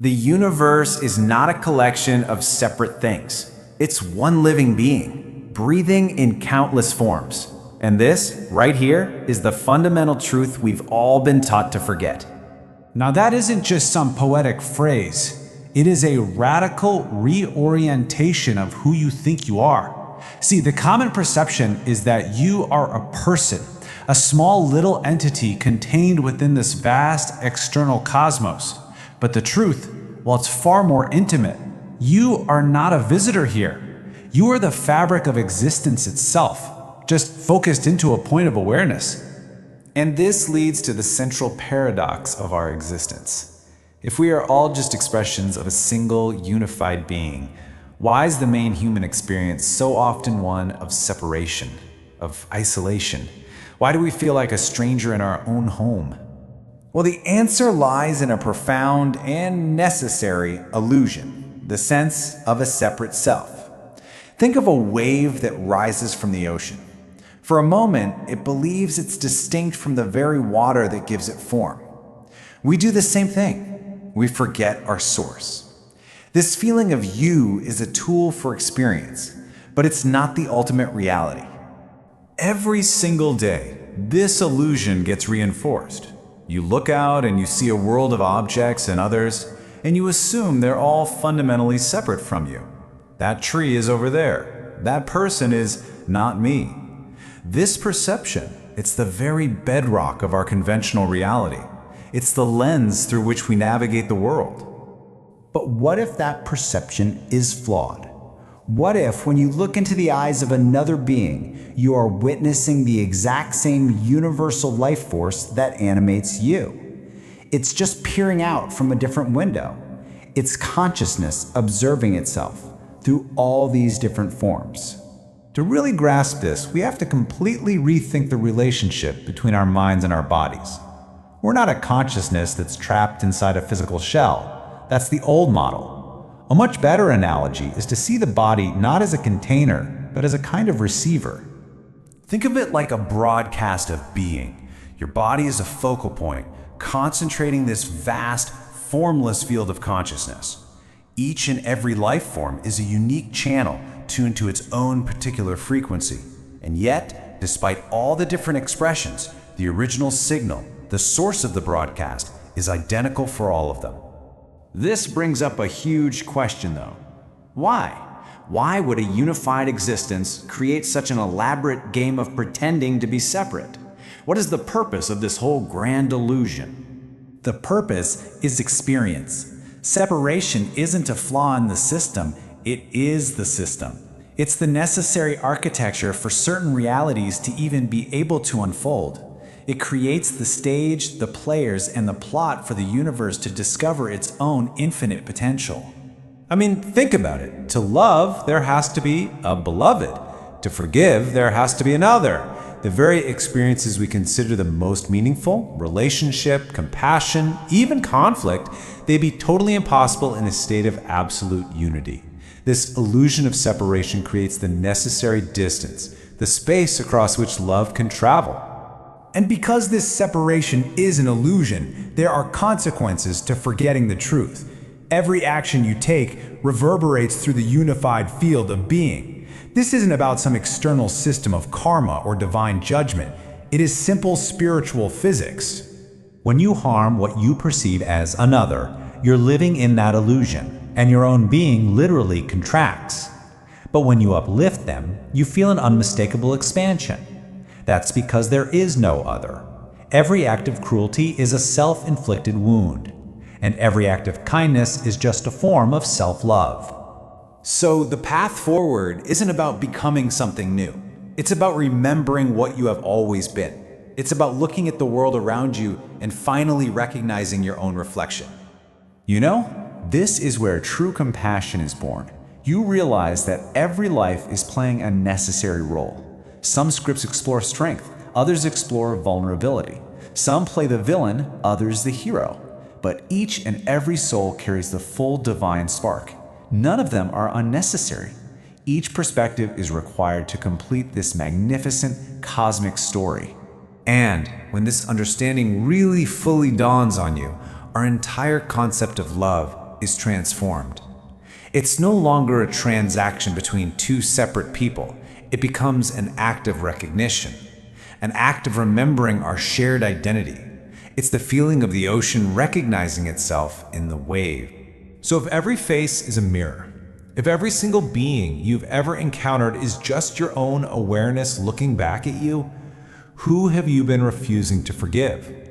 The universe is not a collection of separate things. It's one living being, breathing in countless forms. And this, right here, is the fundamental truth we've all been taught to forget. Now that isn't just some poetic phrase. It is a radical reorientation of who you think you are. See, the common perception is that you are a person, a small little entity contained within this vast external cosmos. But the truth, while it's far more intimate, you are not a visitor here. You are the fabric of existence itself, just focused into a point of awareness. And this leads to the central paradox of our existence. If we are all just expressions of a single, unified being, why is the main human experience so often one of separation, of isolation? Why do we feel like a stranger in our own home? Well, the answer lies in a profound and necessary illusion, the sense of a separate self. Think of a wave that rises from the ocean. For a moment, it believes it's distinct from the very water that gives it form. We do the same thing. We forget our source. This feeling of you is a tool for experience, but it's not the ultimate reality. Every single day, this illusion gets reinforced. You look out and you see a world of objects and others, and you assume they're all fundamentally separate from you. That tree is over there. That person is not me. This perception, it's the very bedrock of our conventional reality. It's the lens through which we navigate the world. But what if that perception is flawed? What if, when you look into the eyes of another being, you are witnessing the exact same universal life force that animates you? It's just peering out from a different window. It's consciousness observing itself through all these different forms. To really grasp this, we have to completely rethink the relationship between our minds and our bodies. We're not a consciousness that's trapped inside a physical shell. That's the old model. A much better analogy is to see the body not as a container, but as a kind of receiver. Think of it like a broadcast of being. Your body is a focal point, concentrating this vast, formless field of consciousness. Each and every life form is a unique channel tuned to its own particular frequency. And yet, despite all the different expressions, the original signal, the source of the broadcast, is identical for all of them. This brings up a huge question though. Why? Why would a unified existence create such an elaborate game of pretending to be separate? What is the purpose of this whole grand illusion? The purpose is experience. Separation isn't a flaw in the system, it is the system. It's the necessary architecture for certain realities to even be able to unfold. It creates the stage, the players, and the plot for the universe to discover its own infinite potential. I mean, think about it. To love, there has to be a beloved. To forgive, there has to be another. The very experiences we consider the most meaningful, relationship, compassion, even conflict, they'd be totally impossible in a state of absolute unity. This illusion of separation creates the necessary distance, the space across which love can travel. And because this separation is an illusion, there are consequences to forgetting the truth. Every action you take reverberates through the unified field of being. This isn't about some external system of karma or divine judgment. It is simple spiritual physics. When you harm what you perceive as another, you're living in that illusion, and your own being literally contracts. But when you uplift them, you feel an unmistakable expansion. That's because there is no other. Every act of cruelty is a self-inflicted wound, and every act of kindness is just a form of self-love. So the path forward isn't about becoming something new. It's about remembering what you have always been. It's about looking at the world around you and finally recognizing your own reflection. You know, this is where true compassion is born. You realize that every life is playing a necessary role. Some scripts explore strength, others explore vulnerability. Some play the villain, others the hero. But each and every soul carries the full divine spark. None of them are unnecessary. Each perspective is required to complete this magnificent cosmic story. And when this understanding really fully dawns on you, our entire concept of love is transformed. It's no longer a transaction between two separate people. It becomes an act of recognition, an act of remembering our shared identity. It's the feeling of the ocean recognizing itself in the wave. So if every face is a mirror, if every single being you've ever encountered is just your own awareness looking back at you, who have you been refusing to forgive?